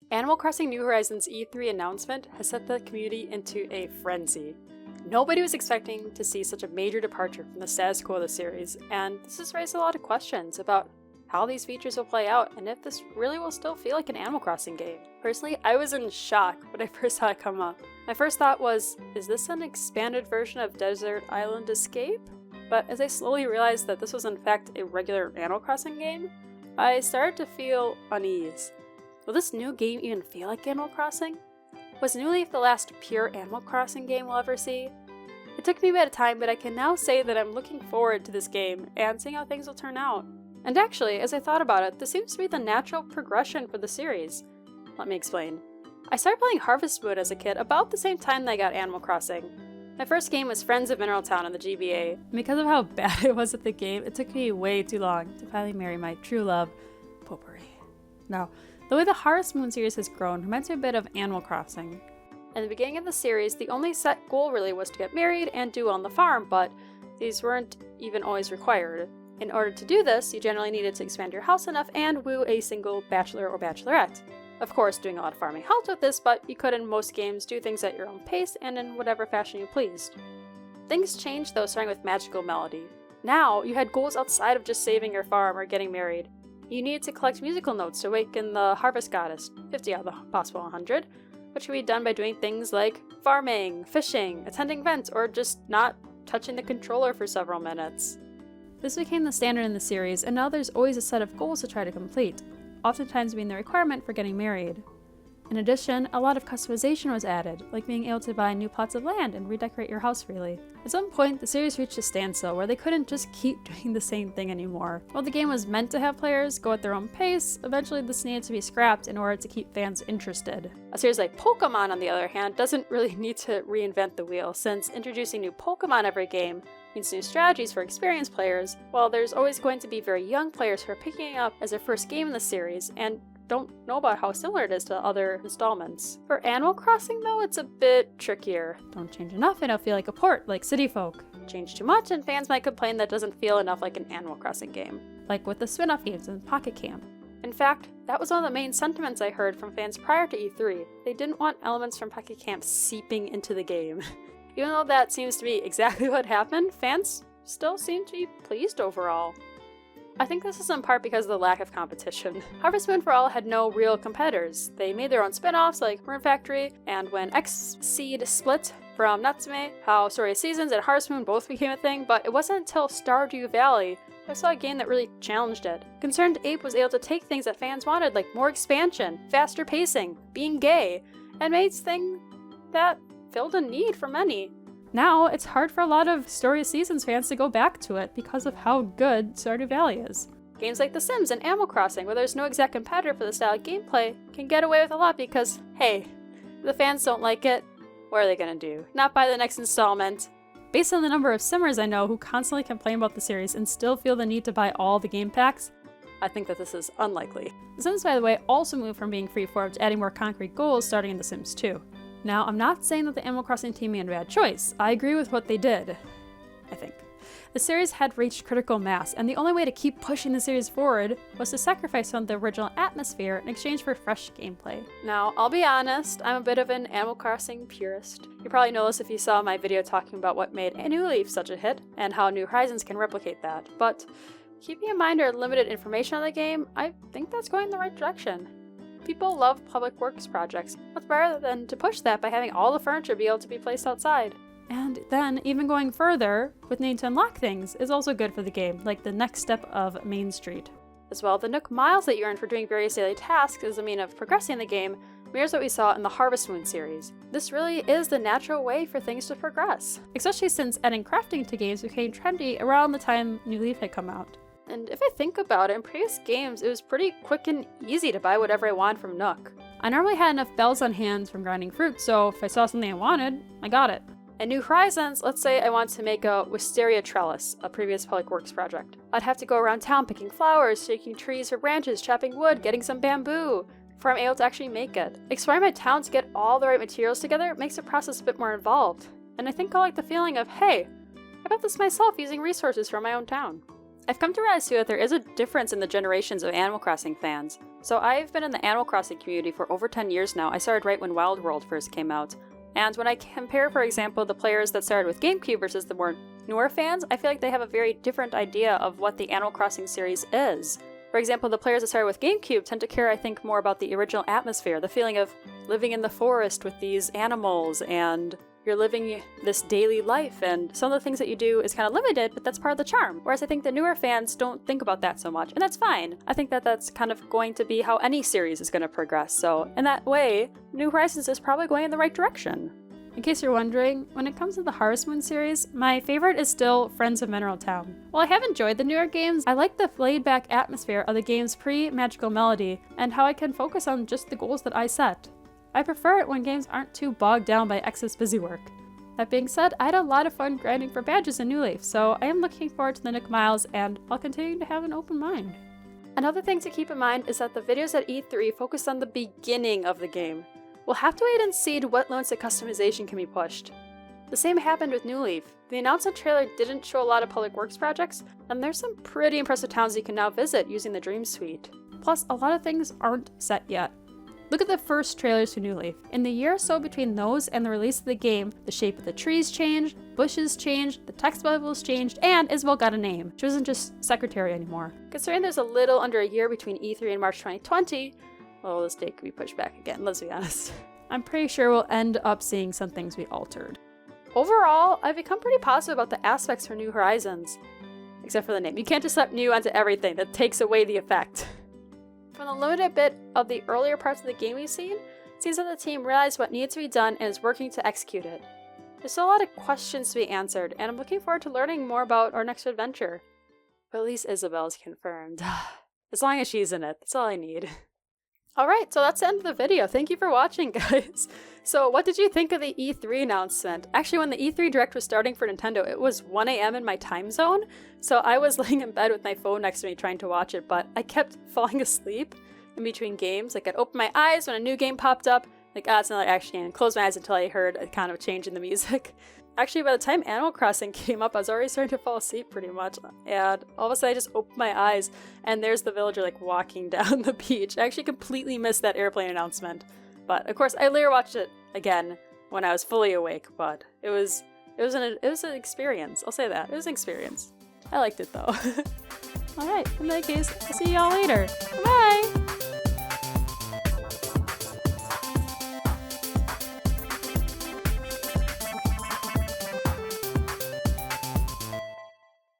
Animal Crossing New Horizons E3 announcement has set the community into a frenzy. Nobody was expecting to see such a major departure from the status quo of the series, and this has raised a lot of questions about how these features will play out and if this really will still feel like an Animal Crossing game. Personally, I was in shock when I first saw it come up. My first thought was, is this an expanded version of Desert Island Escape? But as I slowly realized that this was in fact a regular Animal Crossing game, I started to feel unease. Will this new game even feel like Animal Crossing? Was New Leaf the last pure Animal Crossing game we'll ever see? It took me a bit of time, but I can now say that I'm looking forward to this game and seeing how things will turn out. And actually, as I thought about it, this seems to be the natural progression for the series. Let me explain. I started playing Harvest Moon as a kid about the same time that I got Animal Crossing. My first game was Friends of Mineral Town on the GBA, and because of how bad it was at the game, it took me way too long to finally marry my true love, Potpourri. Now, the way the Harvest Moon series has grown reminds me a bit of Animal Crossing. In the beginning of the series, the only set goal really was to get married and do on the farm, but these weren't even always required. In order to do this, you generally needed to expand your house enough and woo a single bachelor or bachelorette. Of course, doing a lot of farming helped with this, but you could in most games do things at your own pace and in whatever fashion you pleased. Things changed though, starting with Magical Melody. Now, you had goals outside of just saving your farm or getting married. You needed to collect musical notes to awaken the Harvest Goddess, 50 out of the possible 100, which could be done by doing things like farming, fishing, attending events, or just not touching the controller for several minutes. This became the standard in the series, and now there's always a set of goals to try to complete, oftentimes being the requirement for getting married. In addition, a lot of customization was added, like being able to buy new plots of land and redecorate your house freely. At some point, the series reached a standstill where they couldn't just keep doing the same thing anymore. While the game was meant to have players go at their own pace, eventually this needed to be scrapped in order to keep fans interested. A series like Pokemon, on the other hand, doesn't really need to reinvent the wheel, since introducing new Pokemon every game means new strategies for experienced players, while there's always going to be very young players who are picking it up as their first game in the series and don't know about how similar it is to other installments. For Animal Crossing though, it's a bit trickier. Don't change enough and it'll feel like a port, like City Folk. Change too much and fans might complain that it doesn't feel enough like an Animal Crossing game, like with the spin-off games in Pocket Camp. In fact, that was one of the main sentiments I heard from fans prior to E3. They didn't want elements from Pocket Camp seeping into the game. Even though that seems to be exactly what happened, fans still seem to be pleased overall. I think this is in part because of the lack of competition. Harvest Moon for All had no real competitors. They made their own spin-offs like Maroon Factory, and when X-Seed split from Natsume, how Story of Seasons and Harvest Moon both became a thing, but it wasn't until Stardew Valley I saw a game that really challenged it. Concerned Ape was able to take things that fans wanted, like more expansion, faster pacing, being gay, and made things that filled a need for many. Now, it's hard for a lot of Story of Seasons fans to go back to it because of how good Stardew Valley is. Games like The Sims and Animal Crossing, where there's no exact competitor for the style of gameplay, can get away with a lot because, hey, if the fans don't like it, what are they gonna do? Not buy the next installment? Based on the number of Simmers I know who constantly complain about the series and still feel the need to buy all the game packs, I think that this is unlikely. The Sims, by the way, also moved from being freeform to adding more concrete goals starting in The Sims 2. Now, I'm not saying that the Animal Crossing team made a bad choice. I agree with what they did, I think. The series had reached critical mass, and the only way to keep pushing the series forward was to sacrifice some of the original atmosphere in exchange for fresh gameplay. Now, I'll be honest, I'm a bit of an Animal Crossing purist. You probably know this if you saw my video talking about what made New Leaf such a hit, and how New Horizons can replicate that. But keeping in mind our limited information on the game, I think that's going in the right direction. People love public works projects. What's better than to push that by having all the furniture be able to be placed outside? And then, even going further, with needing to unlock things, is also good for the game, like the next step of Main Street. As well, the Nook Miles that you earn for doing various daily tasks as a means of progressing the game mirrors what we saw in the Harvest Moon series. This really is the natural way for things to progress, especially since adding crafting to games became trendy around the time New Leaf had come out. And if I think about it, in previous games, it was pretty quick and easy to buy whatever I wanted from Nook. I normally had enough bells on hands from grinding fruit, so if I saw something I wanted, I got it. In New Horizons, let's say I want to make a wisteria trellis, a previous public works project. I'd have to go around town picking flowers, shaking trees for branches, chopping wood, getting some bamboo, before I'm able to actually make it. Exploring my town to get all the right materials together makes the process a bit more involved. And I think I like the feeling of, hey, I built this myself using resources from my own town. I've come to realize too that there is a difference in the generations of Animal Crossing fans. So I've been in the Animal Crossing community for over 10 years now. I started right when Wild World first came out. And when I compare, for example, the players that started with GameCube versus the more newer fans, I feel like they have a very different idea of what the Animal Crossing series is. For example, the players that started with GameCube tend to care, I think, more about the original atmosphere, the feeling of living in the forest with these animals, and you're living this daily life, and some of the things that you do is kind of limited, but that's part of the charm. Whereas I think the newer fans don't think about that so much, and that's fine. I think that that's kind of going to be how any series is going to progress, so in that way, New Horizons is probably going in the right direction. In case you're wondering, when it comes to the Harvest Moon series, my favorite is still Friends of Mineral Town. While I have enjoyed the newer games, I like the laid-back atmosphere of the game's pre-Magical Melody, and how I can focus on just the goals that I set. I prefer it when games aren't too bogged down by excess busy work. That being said, I had a lot of fun grinding for badges in New Leaf, so I am looking forward to the Nook Miles, and I'll continue to have an open mind. Another thing to keep in mind is that the videos at E3 focused on the beginning of the game. We'll have to wait and see to what limits of customization can be pushed. The same happened with New Leaf. The announcement trailer didn't show a lot of public works projects, and there's some pretty impressive towns you can now visit using the Dream Suite. Plus, a lot of things aren't set yet. Look at the first trailers to New Leaf. In the year or so between those and the release of the game, the shape of the trees changed, bushes changed, the text bubbles changed, and Isabelle got a name. She wasn't just secretary anymore. Considering there's a little under a year between E3 and March 2020, well, this date could be pushed back again, let's be honest. I'm pretty sure we'll end up seeing some things be altered. Overall, I've become pretty positive about the aspects for New Horizons. Except for the name. You can't just slap new onto everything, that takes away the effect. From the limited bit of the earlier parts of the game we've seen, it seems that the team realized what needs to be done and is working to execute it. There's still a lot of questions to be answered, and I'm looking forward to learning more about our next adventure. But at least Isabelle's confirmed. As long as she's in it, that's all I need. Alright, so that's the end of the video. Thank you for watching, guys. So what did you think of the E3 announcement? Actually, when the E3 Direct was starting for Nintendo, it was 1 a.m. in my time zone, so I was laying in bed with my phone next to me trying to watch it, but I kept falling asleep in between games. Like, I'd open my eyes when a new game popped up, like, it's another action game, and close my eyes until I heard a kind of change in the music. Actually, by the time Animal Crossing came up, I was already starting to fall asleep pretty much, and all of a sudden I just opened my eyes, and there's the villager, like, walking down the beach. I actually completely missed that airplane announcement. But, of course, I later watched it again when I was fully awake, but it was an experience. I'll say that. It was an experience. I liked it, though. Alright, in that case, I'll see y'all later. Bye!